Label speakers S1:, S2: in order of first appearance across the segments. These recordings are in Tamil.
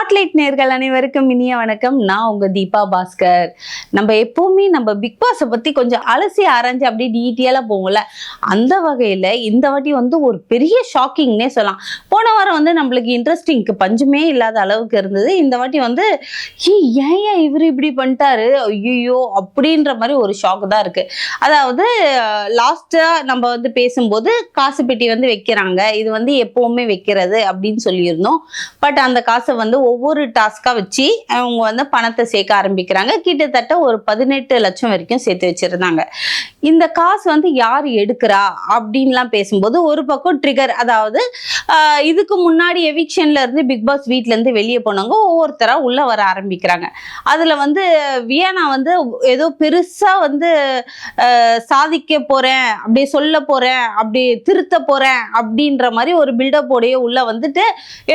S1: ஸ்பாட்லைட் நேர்கள் அனைவருக்கும் இனிய வணக்கம். நான் உங்க தீபா பாஸ்கர். நம்ம எப்பவுமே நம்ம பிக் பாஸை பத்தி கொஞ்சம் அலசி ஆராய்ஞ்சு அப்படியே டீட்டெயிலா போகல. அந்த வகையில இந்த வாட்டி ஒரு பெரிய ஷாக்கிங்னே சொல்லலாம். போன வாரம் நம்மளுக்கு இன்ட்ரெஸ்டிங்க்கு பஞ்சமே இல்லாத அளவுக்கு இருந்தது. இந்த வாட்டி ஏன் இவர் இப்படி பண்ணிட்டாரு ஐயோ அப்படின்ற மாதிரி ஒரு ஷாக் தான் இருக்கு. அதாவது லாஸ்டா நம்ம பேசும்போது காசு பெட்டி வைக்கிறாங்க, இது எப்பவுமே வைக்கிறது அப்படின்னு சொல்லியிருந்தோம். பட் அந்த காசை ஒவ்வொரு டாஸ்கா வச்சு அவங்க பணத்தை சேர்க்க ஆரம்பிக்கிறாங்க. கிட்டத்தட்ட ஒரு 18 லட்சம் வரைக்கும் சேர்த்து வச்சிருந்தாங்க. இந்த காசு யார் எடுக்கிறா அப்படின்லாம் பேசும்போது ஒரு பக்கம் ட்ரிகர், அதாவது இதுக்கு முன்னாடி எவிக்ஷன்ல இருந்து பிக் பாஸ் வீட்ல இருந்து வெளியே போனவங்க ஒவ்வொருத்தரா உள்ள வர ஆரம்பிக்கிறாங்க. அதுல வியானா ஏதோ பெருசா சாதிக்க போறேன், அப்படி சொல்ல போறேன், அப்படி திருத்த போறேன் அப்படின்ற மாதிரி ஒரு பில்டப் உடைய உள்ள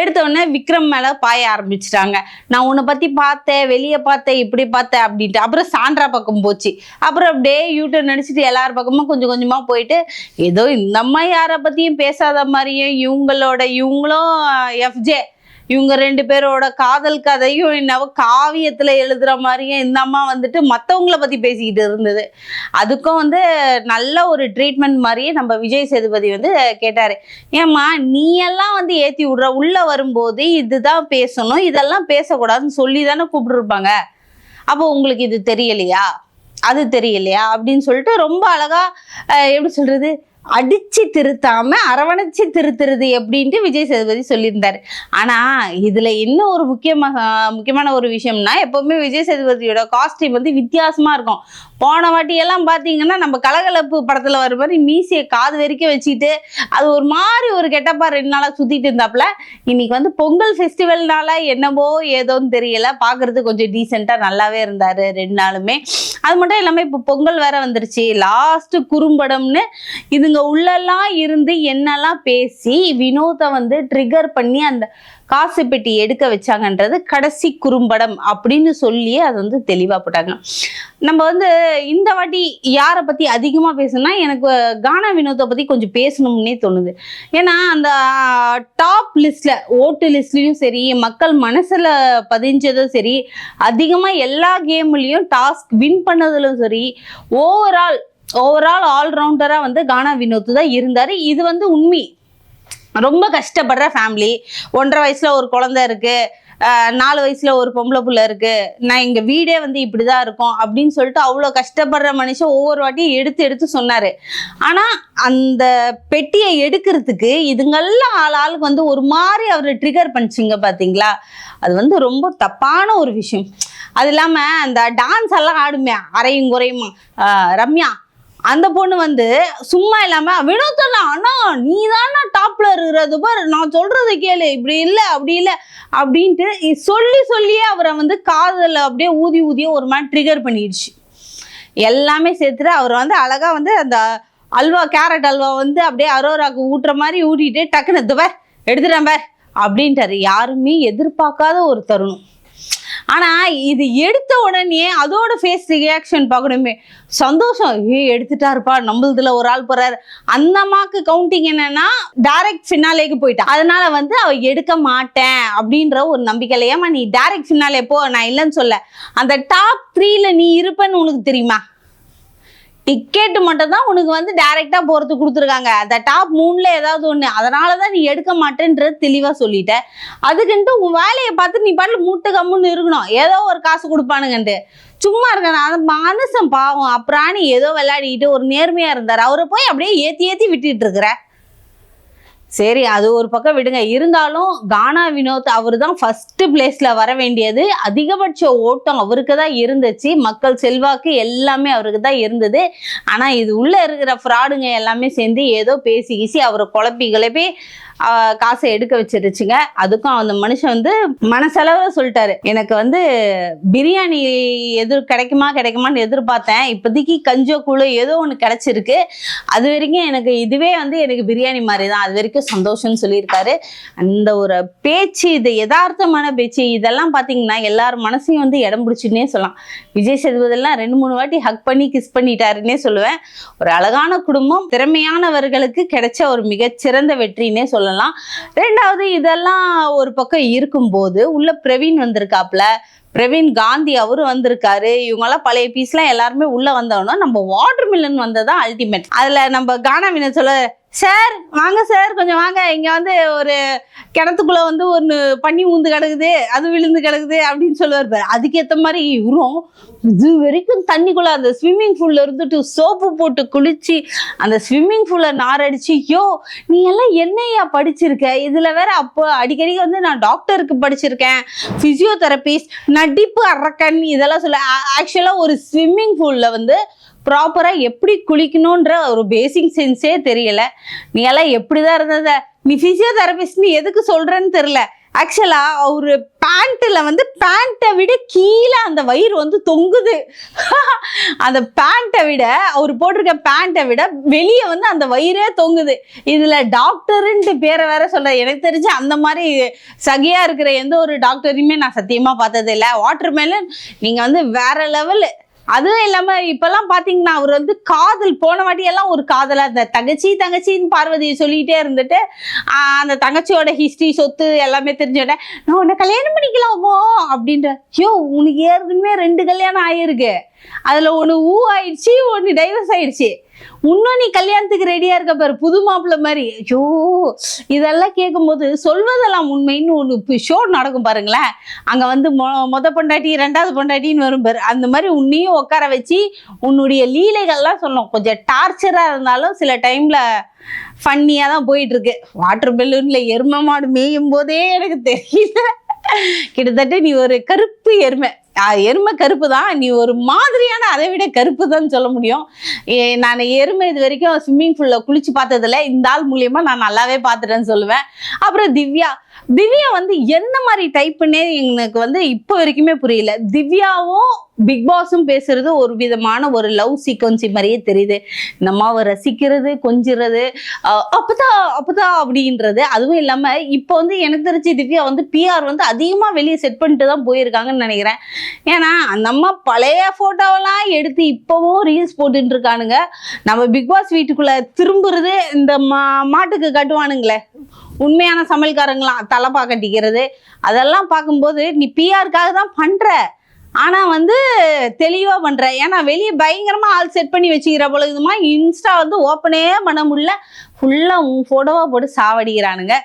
S1: எடுத்த உடனே விக்ரம் மேல பாய ஆரம்பிச்சிட்டாங்க. நான் உன்னை பத்தி பார்த்தேன், வெளியே பார்த்தேன், இப்படி பார்த்தேன் அப்படின்ட்டு. அப்புறம் சாண்ட்ரா பக்கம் போச்சு. அப்புறம் அப்படியே யூடியூப் நினைச்சிட்டு எல்லார் பக்கமும் கொஞ்சம் கொஞ்சமா போயிட்டு ஏதோ இந்த அம்மா யாரை பத்தியும் பேசாத மாதிரியும் இவங்களும் எஃப்ஜே இவங்க 2 பேரோட காதல் கதையும் என்னவோ காவியத்துல எழுதுற மாதிரியும் இந்த அம்மா மற்றவங்கள பத்தி பேசிக்கிட்டு இருந்தது. அதுக்கும் நல்ல ஒரு ட்ரீட்மெண்ட் மாதிரியே நம்ம விஜய் சேதுபதி கேட்டாரு, ஏம்மா நீ எல்லாம் ஏத்தி விடுற, உள்ள வரும்போது இதுதான் பேசணும், இதெல்லாம் பேசக்கூடாதுன்னு சொல்லி தானே கூப்பிட்டுருப்பாங்க, அப்போ உங்களுக்கு இது தெரியலையா, அது தெரியலையா அப்படின்னு சொல்லிட்டு ரொம்ப அழகா எப்படி சொல்றது, அடிச்சு திருத்தாம அரவணைச்சு திருத்துறது எப்படின்ட்டு விஜய் சேதுபதி சொல்லியிருந்தாரு. ஆனா இதுல என்ன ஒரு முக்கியமான ஒரு விஷயம்னா, எப்பவுமே விஜய் சேதுபதியோட காஸ்டியூம் வித்தியாசமா இருக்கும். போன வாட்டி எல்லாம் பாத்தீங்கன்னா நம்ம கலகலப்பு படத்துல வர மாதிரி மீசையை காது வரைக்கும் வச்சுட்டு அது ஒரு மாதிரி ஒரு கெட்டப்பா 2 நாளா சுத்திட்டு இருந்தாப்புல. இன்னைக்கு பொங்கல் ஃபெஸ்டிவல்னால என்னவோ ஏதோன்னு தெரியல, பாக்குறது கொஞ்சம் டீசெண்டா நல்லாவே இருந்தாரு 2 நாளுமே. அது மட்டும் இல்லாம இப்ப பொங்கல் வேற வந்துருச்சு, லாஸ்ட் குறும்படம்னு இதுங்க உள்ளெல்லாம் இருந்து என்னெல்லாம் பேசி வினோத்தை ட்ரிகர் பண்ணி அந்த காசு பெட்டி எடுக்க வச்சாங்கன்றது கடைசி குறும்படம் அப்படின்னு சொல்லி அது தெளிவா போட்டாங்க. நம்ம இந்த வாட்டி யாரை பத்தி அதிகமா பேசணும்னா எனக்கு கானா வினோத்தை பத்தி கொஞ்சம் பேசணும்னே தோணுது. ஏன்னா அந்த டாப் லிஸ்ட்ல ஓட்டு லிஸ்ட்லயும் சரி, மக்கள் மனசுல பதிஞ்சதும் சரி, அதிகமா எல்லா கேம்லயும் டாஸ்க் வின் பண்ணதுலும் சரி, ஓவரால் ஆல்ரவுண்டரா கானா வினோத் தான் இருந்தாரு. இது உண்மை. ரொம்ப கஷ்டப்படுற ஃபேமிலி, 1.5 வயசுல ஒரு குழந்தை இருக்கு, 4 வயசுல ஒரு பொம்பளை புள்ள இருக்கு, நான் எங்க வீடே இப்படிதான் இருக்கும் அப்படின்னு சொல்லிட்டு அவ்வளோ கஷ்டப்படுற மனுஷன் ஒவ்வொரு வாட்டியும் எடுத்து சொன்னாரு. ஆனா அந்த பெட்டியை எடுக்கிறதுக்கு இதுங்கெல்லாம் ஆளுக்கு ஒரு மாதிரி அவரை ட்ரிகர் பண்ணிச்சிங்க பாத்தீங்களா, அது ரொம்ப தப்பான ஒரு விஷயம். அது இல்லாம அந்த டான்ஸ் எல்லாம் ஆடுமே அரையும் குறையுமா, ரம்யா அந்த பொண்ணு சும்மா இல்லாம வினோத்தனா அண்ணா நீ தானே டாப்ல இருக்கிறது பாரு, நான் சொல்றதை கேளு, இப்படி இல்லை அப்படி இல்லை அப்படின்ட்டு சொல்லியே அவரை காதல அப்படியே ஊதிய ஒரு மாதிரி ட்ரிகர் பண்ணிடுச்சு. எல்லாமே சேர்த்துட்டு அவர் அழகா அந்த அல்வா, கேரட் அல்வா அப்படியே அரோராக்கு ஊட்டுற மாதிரி ஊட்டிட்டு டக்குன்னு எடுத்துட்டேன் பார் அப்படின்ட்டாரு. யாருமே எதிர்பார்க்காத ஒரு தருணம். ஆனா இது எடுத்த உடனே அதோட ஃபேஸ் ரியாக்ஷன் பார்க்கணுமே, சந்தோஷம், எடுத்துட்டாருப்பா, நம்மளதுல ஒரு ஆள் போறாரு. அந்த அம்மாக்கு கவுண்டிங் என்னன்னா டைரக்ட் ஃபினாலேக்கு போயிட்டா, அதனால அவ எடுக்க மாட்டேன் அப்படின்ற ஒரு நம்பிக்கை. ஏமா நீ டைரக்ட் ஃபினாலே போ, நான் இல்லைன்னு சொல்ல, அந்த டாப் 3ல நீ இருப்பேன்னு உனக்கு தெரியுமா? டிக்கெட் மட்டும் தான் உனக்கு டைரக்டா போறது கொடுத்துருக்காங்க, அந்த டாப் 3ல ஏதாவது ஒண்ணு, அதனாலதான் நீ எடுக்க மாட்டேன்றது தெளிவா சொல்லிட்ட. அதுக்குன்ட்டு உன் வேலையை பார்த்து நீ பாட்டுல மூட்டு கம்முன்னு இருக்கணும், ஏதோ ஒரு காசு கொடுப்பானுங்கன்ட்டு சும்மா இருக்க. அந்த மனுஷன் பாவம், அப்புறாணி ஏதோ விளையாடிக்கிட்டு ஒரு நேர்மையா இருந்தாரு, அவரை போய் அப்படியே ஏத்தி விட்டுட்டு இருக்கிற. சரி, அது ஒரு பக்கம் விடுங்க. இருந்தாலும் கானா வினோத் அவர் தான் ஃபர்ஸ்ட் பிளேஸ்ல வர வேண்டியது. அதிகபட்ச ஓட்டம் அவருக்கு தான் இருந்துச்சு, மக்கள் செல்வாக்கு எல்லாமே அவருக்கு தான் இருந்தது. ஆனா இது உள்ள இருக்கிற ஃப்ராடுங்க எல்லாமே சேர்ந்து ஏதோ பேசி அவரை குழப்பி காசை எடுக்க வச்சிருச்சுங்க. அதுக்கும் அந்த மனுஷன் மனசளவு சொல்லிட்டாரு, எனக்கு பிரியாணி கிடைக்குமான்னு எதிர்பார்த்தேன், இப்போதைக்கு கஞ்சோ கூழோ ஏதோ ஒன்று கிடைச்சிருக்கு, அது வரைக்கும் எனக்கு இதுவே எனக்கு பிரியாணி மாதிரி தான், அது வரைக்கும் சந்தோஷம்னு சொல்லியிருக்காரு. அந்த ஒரு பேச்சு, இது யதார்த்தமான பேச்சு, இதெல்லாம் பார்த்தீங்கன்னா எல்லாரும் மனசையும் இடம் பிடிச்சுன்னே சொல்லலாம். விஜய் சேதுபதியெல்லாம் 2-3 வாட்டி ஹக் பண்ணி கிஸ் பண்ணிட்டாருன்னே சொல்லுவேன். ஒரு அழகான குடும்பம், திறமையானவர்களுக்கு கிடைச்ச ஒரு மிகச்சிறந்த வெற்றின்னே சொல்லலாம். சொல்லலாம். ரெண்டாவது இதெல்லாம் ஒரு பக்கம் இருக்கும்போது உள்ள பிரவீன் வந்திருக்காப்ல, பிரவீன் காந்தி அவரு வந்திருக்காரு. இவங்கெல்லாம் பழைய பீஸ்லாம் எல்லாருமே உள்ள வந்தோம்னா நம்ம வாட்டர் மில்லன் வந்ததான் அல்டிமேட். அதுல நம்ம கானா வினோத் சொல்ல, சார் வாங்க சார் கொஞ்சம் வாங்க, இங்க வந்து ஒரு கிணத்துக்குள்ள வந்து ஒன்று பண்ணி ஊந்து கிடக்குது, அது விழுந்து கிடக்குது அப்படின்னு சொல்லுவார் பாரு. அதுக்கேற்ற மாதிரி இவரும் இது வரைக்கும் தண்ணிக்குள்ள அந்த ஸ்விம்மிங் பூல்ல இருந்துட்டு சோப்பு போட்டு குளிச்சு அந்த ஸ்விம்மிங் பூல்ல நாரடிச்சு, யோ நீ எல்லாம் என்னையா படிச்சிருக்க, இதுல வேற அப்போ அடிக்கடி வந்து நான் டாக்டருக்கு படிச்சிருக்கேன், பிசியோதெரபிஸ்ட், நடிப்பு அரக்கன் இதெல்லாம் சொல்ல. ஆக்சுவலா ஒரு ஸ்விம்மிங் பூல்ல வந்து ப்ராப்பரா எப்படி குளிக்கணும்ன்ற ஒரு பேசிக் சென்ஸே தெரியல. நீ எல்லாம் எப்படிதான் இருந்தத, நீ பிசியோதெரபிஸ்ட் எதுக்கு சொல்றேன்னு தெரியல. ஆக்சுவலா ஒரு பேண்ட்ல வந்து பேண்ட்டை விட கீழே அந்த வயிறு வந்து தொங்குது. அந்த பேண்ட்டை விட அவர் போட்டிருக்க பேண்ட்டை விட வெளியே வந்து அந்த வயிறே தொங்குது. இதுல டாக்டருன்ட்டு பேரை வேற சொல்ற. எனக்கு தெரிஞ்சு அந்த மாதிரி சகியா இருக்கிற எந்த ஒரு டாக்டரையுமே நான் சத்தியமா பார்த்தது இல்லை. வாட்டர் மெலன் நீங்க வந்து வேற லெவலு. அதுவும் இல்லாம இப்பெல்லாம் பாத்தீங்கன்னா அவர் வந்து காதல் போன வாட்டியெல்லாம் ஒரு காதலா இந்த தங்கச்சின்னு பார்வதியை சொல்லிட்டே இருந்துட்டு அந்த தங்கச்சியோட ஹிஸ்டரி சொத்து எல்லாமே தெரிஞ்சோட நான் உன்னை கல்யாணம் பண்ணிக்கலாமோ அப்படின்ற. ஐயோ உனக்கு ஏற்கனவே 2 கல்யாணம் ஆயிருக்கு, அதுல ஒண்ணு ஆயிடுச்சு, ஒண்ணு டைவர்ஸ் ஆயிடுச்சு, இன்னும் நீ கல்யாணத்துக்கு ரெடியா இருக்க பாரு புது மாப்பிள்ள மாதிரி. ஐயோ இதெல்லாம் கேட்கும்போது சொல்வதெல்லாம் உண்மைன்னு ஒன்று ஷோ நடக்கும் பாருங்களேன். அங்க வந்து மொத பொண்டாட்டி 2வது பொண்டாட்டின்னு வரும் பாரு. அந்த மாதிரி உன்னையும் உட்கார வச்சு உன்னுடைய லீலைகள்லாம் சொல்லணும். கொஞ்சம் டார்ச்சரா இருந்தாலும் சில டைம்ல ஃபன்னியா தான் போயிட்டு இருக்கு. வாட்டர் பெலூன்ல எருமை மாடு மேயும் போதே எனக்கு தெரியல, கிட்டத்தட்ட நீ ஒரு கருப்பு எருமை. எருமை கருப்பு தான், நீ ஒரு மாதிரியான அதை விட கருப்பு தான் சொல்ல முடியும். நான் எருமை இது வரைக்கும் ஸ்விம்மிங் பூல்ல குளிச்சு பார்த்ததில்ல, இந்த ஆள் மூலியமா நான் நல்லாவே பார்த்துட்டேன்னு சொல்லுவேன். அப்புறம் திவ்யா வந்து எந்த மாதிரி டைப்புன்னே எனக்கு வந்து இப்போ வரைக்குமே புரியல. திவ்யாவும் பிக் பாஸும் பேசுறது ஒரு விதமான ஒரு லவ் சீக்வன்சி மாதிரியே தெரியுது. இந்த அம்மாவை ரசிக்கிறது, கொஞ்சிறது, அப்பதான் அப்படின்றது. அதுவும் இல்லாம இப்போ வந்து எனக்கு தெரிஞ்சு திவ்யா வந்து பிஆர் வந்து அதிகமா வெளியே செட் பண்ணிட்டு தான் போயிருக்காங்கன்னு நினைக்கிறேன். ஏன்னா அந்த அம்மா பழைய போட்டோவெல்லாம் எடுத்து இப்பவும் ரீல்ஸ் போட்டுட்டு இருக்கானுங்க. நம்ம பிக் பாஸ் வீட்டுக்குள்ள திரும்புறது இந்த மாட்டுக்கு கட்டுவானுங்களே உண்மையான சமையல்காரங்களாம் தலப்பா கட்டிக்கிறது, அதெல்லாம் பார்க்கும்போது நீ பிஆருக்காக தான் பண்ற, ஆனா வந்து தெளிவா பண்ற. ஏன்னா வெளியே பயங்கரமா ஆள் செட் பண்ணி வச்சுக்கிற பொழுதுமா இன்ஸ்டா வந்து ஓப்பனே பண்ண முடியல, ஃபுல்லா உன் போட்டோவா போட்டு சாவடிக்கிறானுங்க.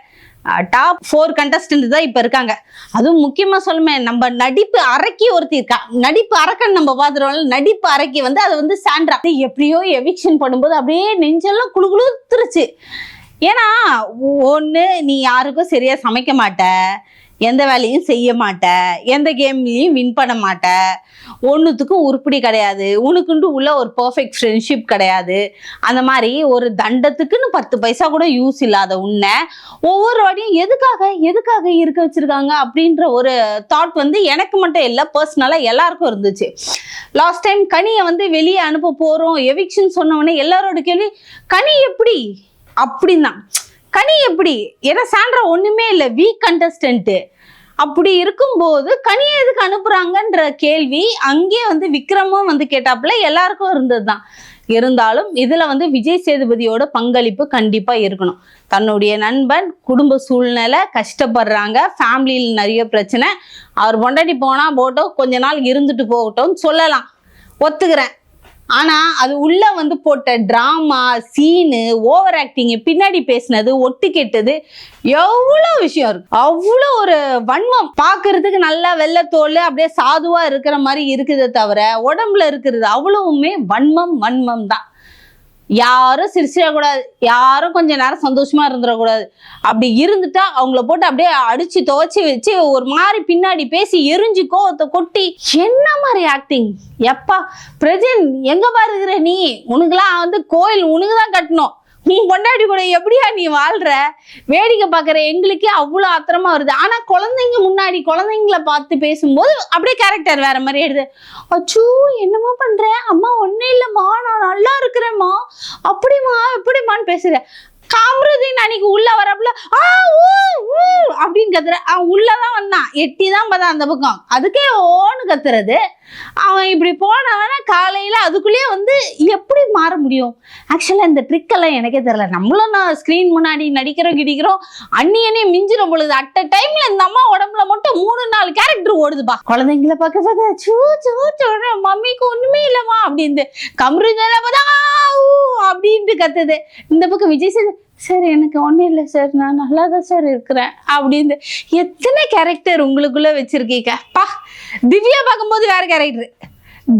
S1: டாப் 4 கண்டஸ்டன்ட் தான் இப்ப இருக்காங்க. அதுவும் முக்கியமா சொல்லுமே, நம்ம நடிப்பு அரக்கி ஒருத்தி இருக்கா, நடிப்பு அரக்கன் நம்ம பாத்துருவோம்ல, நடிப்பு அரக்கி வந்து அது வந்து சாண்ட்ரா. எப்படியோ எவிக்ஷன் பண்ணும்போது அப்படியே நெஞ்செல்லாம் குளுகுளுத்துருச்சு. ஏன்னா ஒண்ணு நீ யாருக்கும் சரியா சமைக்க மாட்ட, எந்த வேலையும் செய்ய மாட்ட, எந்த கேம்லையும் வின் பண்ண மாட்ட, ஒன்றுத்துக்கும் உருப்படி கிடையாது, உனக்குண்டு உள்ள ஒரு பர்ஃபெக்ட் ஃப்ரெண்ட்ஷிப் கிடையாது. அந்த மாதிரி ஒரு தண்டத்துக்குன்னு 10 பைசா கூட யூஸ் இல்லாத உன்னை ஒவ்வொரு வாட்டியும் எதுக்காக இருக்க வச்சிருக்காங்க அப்படின்ற ஒரு தாட் வந்து எனக்கு மட்டும் இல்லை, பர்சனலாக எல்லாருக்கும் இருந்துச்சு. லாஸ்ட் டைம் கனியை வந்து வெளியே அனுப்ப போகிறோம் எவிக்ஷன் சொன்னவொடனே எல்லாரோட கேள்வி கனி எப்படி அப்படின்னா, கனி எப்படி, ஏன்னா சாண்ட்ரா ஒண்ணுமே இல்லை, வீக் கண்டஸ்டன்ட். அப்படி இருக்கும்போது கனியை எதுக்கு அனுப்புறாங்கன்ற கேள்வி அங்கே வந்து விக்ரமும் வந்து கேட்டாப்புல எல்லாருக்கும் இருந்ததுதான். இருந்தாலும் இதுல வந்து விஜய் சேதுபதியோட பங்களிப்பு கண்டிப்பா இருக்கணும். தன்னுடைய நண்பன் குடும்ப சூழ்நிலை கஷ்டப்படுறாங்க, ஃபேமிலியில் நிறைய பிரச்சனை, அவர் பொண்டாட்டி போனா போட்டோம் கொஞ்ச நாள் இருந்துட்டு போகட்டும் சொல்லலாம், ஒத்துக்கிறேன். ஆனா அது உள்ள வந்து போட்ட டிராமா சீனு, ஓவர் ஆக்டிங், பின்னாடி பேசினது, ஒட்டு கெட்டது, எவ்வளோ விஷயம் இருக்கு. அவ்வளோ ஒரு வன்மம், பாக்குறதுக்கு நல்லா வெள்ளத்தோல் அப்படியே சாதுவா இருக்கிற மாதிரி இருக்குதே தவிர உடம்புல இருக்கிறது அவ்வளவுமே வன்மம் தான். யாரும் சிரிச்சிடக்கூடாது, யாரும் கொஞ்ச நேரம் சந்தோஷமா இருந்துடக்கூடாது. அப்படி இருந்துட்டா அவங்கள போட்டு அப்படியே அடிச்சு துவச்சி வச்சு ஒரு மாதிரி பின்னாடி பேசி எரிஞ்சு கோவத்தை கொட்டி என்ன மாதிரி ஆக்டிங். எப்பா பிரஜன் எங்க பாருகிற நீ, உனக்குலாம் வந்து கோயில் உனக்குதான் கட்டணும், உன் பொண்டாட்டி கூட எப்படியா நீ வாழ்ற, வேடிக்கை பார்க்குற எங்களுக்கே அவ்வளோ ஆத்திரமா வருது. ஆனா குழந்தைங்க முன்னாடி குழந்தைங்கள பார்த்து பேசும்போது அப்படியே கேரக்டர் வேற மாதிரி எடுது. அச்சோ என்னமா பண்ற அம்மா, ஒன்னும் இல்லைம்மா நான் நல்லா இருக்கிறேம்மா, அப்படிமா எப்படிமான்னு பேசுற. காமருதீன் அன்னைக்கு உள்ள வரப்புல அப்படின்னு கத்துற. அவன் உள்ளதான் வந்தான், எட்டி தான் பார்த்தா அந்த பக்கம், அதுக்கே ஓன்னு கத்துறது. அவன் இப்படி போனவன காலையில அதுக்குள்ளேயே வந்து எப்படி மாற முடியும்? ஆக்சுவலா இந்த ட்ரிக் எல்லாம் எனக்கே தெரியல. நம்மளும் நான் ஸ்கிரீன் முன்னாடி நடிக்கிறோம் கிடிக்கிறோம், அண்ணியனே மிஞ்சிடும் பொழுது அட் அ டைம்ல இந்த அம்மா உடம்புல மட்டும் 3-4 கேரக்டர் ஓடுதுப்பா. குழந்தைங்களை பார்க்க சூ சூ மம்மிக்கு ஒண்ணுமே இல்லம்மா அப்படின்னு கம்ருஜால பார்த்தா அப்படின்ட்டு கத்துது. இந்த பக்கம் விஜய் சார், சார் எனக்கு ஒன்றும் இல்லை சார், நான் நல்லா தான் சார் இருக்கிறேன் அப்படின்னு. எத்தனை கேரக்டர் உங்களுக்குள்ள வச்சிருக்கீங்க பா. திவ்யா பார்க்கும்போது வேற கேரக்டர்,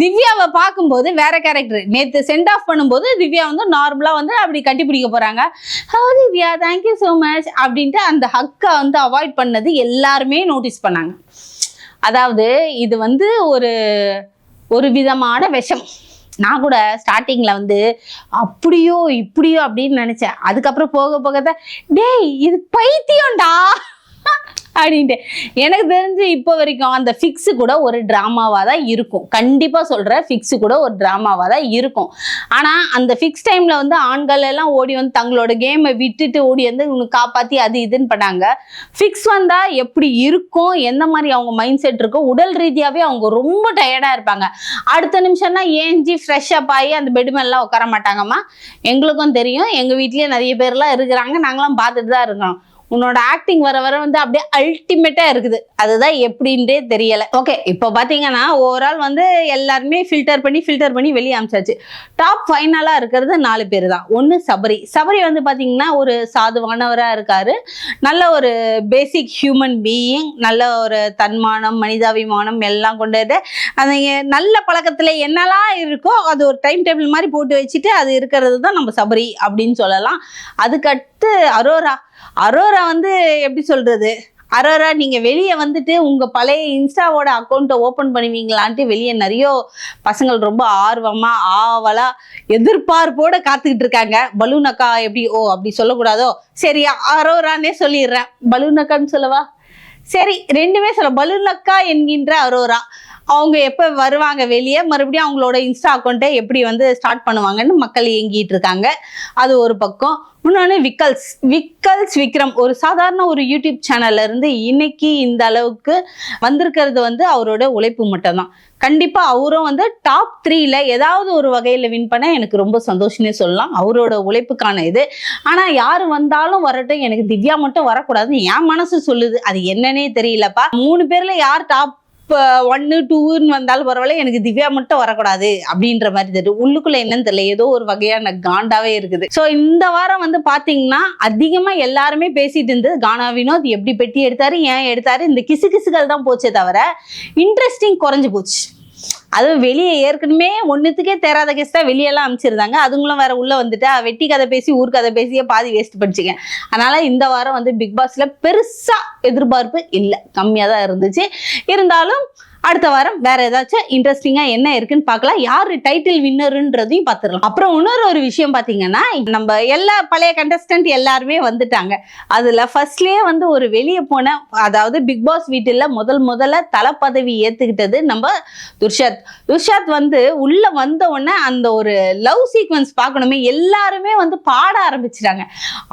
S1: திவ்யாவை பார்க்கும்போது வேற கேரக்டர். நேற்று சென்ட் ஆஃப் பண்ணும்போது திவ்யா வந்து நார்மலா வந்து அப்படி கட்டி பிடிக்க போறாங்க. Hello Divya, thank you so much அப்படின்ட்டு அந்த ஹக்கை வந்து அவாய்ட் பண்ணது எல்லாருமே நோட்டீஸ் பண்ணாங்க. அதாவது இது வந்து ஒரு விதமான விஷம். நான் கூட ஸ்டார்டிங்ல வந்து அப்படியோ இப்படியோ அப்படின்னு நினைச்சேன். அதுக்கப்புறம் போக போக தான் டேய் இது பைத்தியம்டா அப்படின்ட்டு. எனக்கு தெரிஞ்சு இப்போ வரைக்கும் அந்த ஃபிக்ஸு கூட ஒரு ட்ராமாவாக தான் இருக்கும். கண்டிப்பாக சொல்கிறேன், ஃபிக்ஸு கூட ஒரு ட்ராமாவாக தான் இருக்கும். ஆனால் அந்த ஃபிக்ஸ் டைமில் வந்து ஆண்கள் எல்லாம் ஓடி வந்து தங்களோட கேமை விட்டுட்டு ஓடி வந்து உனக்கு காப்பாற்றி அது இதுன்னு பண்ணாங்க. ஃபிக்ஸ் வந்தால் எப்படி இருக்கும், எந்த மாதிரி அவங்க மைண்ட் செட் இருக்கும், உடல் ரீதியாகவே அவங்க ரொம்ப டயர்டாக இருப்பாங்க. அடுத்த நிமிஷம்னா ஏஞ்சி ஃப்ரெஷ்ஷப் ஆகி அந்த பெட் மேலாம் உட்கார மாட்டாங்கம்மா. எங்களுக்கும் தெரியும், எங்கள் வீட்லேயே நிறைய பேர்லாம் இருக்கிறாங்க, நாங்களாம் பார்த்துட்டு தான் இருக்கோம். உன்னோட ஆக்டிங் வர வர வந்து அப்படியே அல்டிமேட்டா இருக்குது. அதுதான் எப்படின்றே தெரியல. ஓகே, இப்போ பாத்தீங்கன்னா ஓவரால் வந்து எல்லாருமே ஃபில்டர் பண்ணி வெளியே அமிச்சாச்சு. டாப் ஃபைனலா இருக்கிறது 4 பேர் தான். ஒன்று சபரி வந்து பாத்தீங்கன்னா ஒரு சாதுவானவரா இருக்காரு, நல்ல ஒரு பேசிக் ஹியூமன் பீயிங், நல்ல ஒரு தன்மானம் மனிதாபிமானம் எல்லாம் கொண்டது. அந்த நல்ல பழக்கத்துல என்னெல்லாம் இருக்கோ அது ஒரு டைம் டேபிள் மாதிரி போட்டு வச்சுட்டு அது இருக்கிறது தான் நம்ம சபரி அப்படின்னு சொல்லலாம். அதுக்கடுத்து அரோரா வந்து எப்படி சொல்றது, அரோரா நீங்க வெளியே வந்துட்டு உங்க பழைய இன்ஸ்டாவோட அக்கௌண்ட்டை ஓப்பன் பண்ணுவீங்களான்ட்டு வெளியே நிறைய பசங்கள் ரொம்ப ஆர்வமா ஆவலா எதிர்பார்ப்போட காத்துக்கிட்டு இருக்காங்க. பலூன் அக்கா எப்படி, ஓ அப்படி சொல்லக்கூடாதோ, சரி அரோரானே சொல்லிடுறேன். பலூன் அக்கான்னு சொல்லவா, சரி ரெண்டுமே சொல்ல. பலூன் அக்கா என்கின்ற அரோரா அவங்க எப்போ வருவாங்க வெளியே, மறுபடியும் அவங்களோட இன்ஸ்டா அக்கௌண்ட்டை எப்படி வந்து ஸ்டார்ட் பண்ணுவாங்கன்னு மக்கள் இயங்கிட்டு இருக்காங்க. அது ஒரு பக்கம். இன்னொன்று விக்ரம் ஒரு சாதாரண ஒரு யூடியூப் சேனல்ல இருந்து இன்னைக்கு இந்த அளவுக்கு வந்திருக்கிறது வந்து அவரோட உழைப்பு மட்டும்தான். கண்டிப்பா அவரும் வந்து டாப் 3ல ஏதாவது ஒரு வகையில வின் பண்ண எனக்கு ரொம்ப சந்தோஷம்னே சொல்லலாம். அவரோட உழைப்புக்கான இது. ஆனா யாரு வந்தாலும் வரட்டும், எனக்கு திவ்யா மட்டும் வரக்கூடாதுன்னு என் மனசு சொல்லுது. அது என்னன்னே தெரியலப்பா. 3 பேர்ல யார் டாப் 1, 2ன்னு வந்தாலும் பரவாயில்ல, எனக்கு திவ்யா மட்டும் வரக்கூடாது அப்படின்ற மாதிரி தெரியும். உள்ளுக்குள்ள என்னன்னு தெரியல, ஏதோ ஒரு வகையான காண்டாவே இருக்குது. ஸோ இந்த வாரம் வந்து பாத்தீங்கன்னா அதிகமா எல்லாருமே பேசிட்டு இருந்தது கானா வினோத் எப்படி பெட்டி எடுத்தாரு, ஏன் எடுத்தாரு, இந்த கிசுகிசுகள் தான் போச்சே தவிர இன்ட்ரெஸ்டிங் குறைஞ்சு போச்சு. அது வெளியே ஏற்கனவே ஒன்னுத்துக்கே தேராத கெஸ்டா வெளியெல்லாம் அனுப்பிச்சிருந்தாங்க. அதுங்களும் வேற உள்ள வந்துட்டு வெட்டி கதை பேசி ஊர் கதை பேசியே பாதி வேஸ்ட் படிச்சுங்க. அதனால இந்த வாரம் வந்து பிக் பாஸ்ல பெருசா எதிர்பார்ப்பு இல்லை, கம்மியா தான் இருந்துச்சு. இருந்தாலும் அடுத்த வாரம் வேற ஏதாச்சும் இன்ட்ரெஸ்டிங்கா என்ன இருக்குன்னு பார்க்கலாம். யாரு டைட்டில் வின்னருன்றதையும் பார்த்துடலாம். அப்புறம் இன்னொரு விஷயம் பார்த்தீங்கன்னா, நம்ம எல்லா பழைய கண்டஸ்டன்ட் எல்லாருமே வந்துட்டாங்க. அதுல ஃபர்ஸ்ட்லயே வந்து ஒரு வெளியே போன, அதாவது பிக் பாஸ் வீட்டில் முதல்ல தலை பதவி ஏத்துக்கிட்டது நம்ம துர்ஷாத் வந்து உள்ள வந்த உடனே அந்த ஒரு லவ் சீக்வன்ஸ் பார்க்கணுமே, எல்லாருமே வந்து பாட ஆரம்பிச்சிட்டாங்க.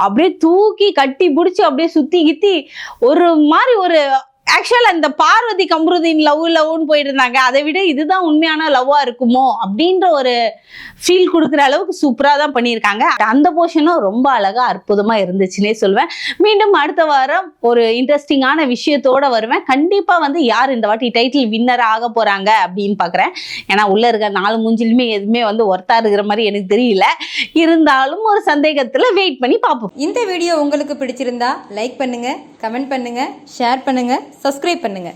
S1: அப்படியே தூக்கி கட்டி பிடிச்சி அப்படியே சுத்தி கித்தி ஒரு மாதிரி ஒரு ஆக்சுவலா இந்த பார்வதி கம்ருதீன் லவ்னு போயிட்டு இருந்தாங்க. அதை விட இதுதான் உண்மையான லவ்வா இருக்குமோ அப்படின்ற ஒரு ஃபீல் கொடுக்குற அளவுக்கு சூப்பரா தான் பண்ணியிருக்காங்க. அந்த போர்ஷனும் ரொம்ப அழகா அற்புதமா இருந்துச்சுன்னே சொல்லுவேன். மீண்டும் அடுத்த வாரம் ஒரு இன்ட்ரெஸ்டிங்கான விஷயத்தோட வருவேன். கண்டிப்பா வந்து யார் இந்த வாட்டி டைட்டில் வின்னர் ஆக போறாங்க அப்படின்னு பாக்குறேன். ஏன்னா உள்ள இருக்க 4 மூஞ்சிலுமே எதுவுமே வந்து ஒர்த்தா இருக்கிற மாதிரி எனக்கு தெரியல. இருந்தாலும் ஒரு சந்தேகத்துல வெயிட் பண்ணி பார்ப்போம்.
S2: இந்த வீடியோ உங்களுக்கு பிடிச்சிருந்தா லைக் பண்ணுங்க, கமெண்ட் பண்ணுங்க, ஷேர் பண்ணுங்க, சப்ஸ்கிரைப் பண்ணுங்க.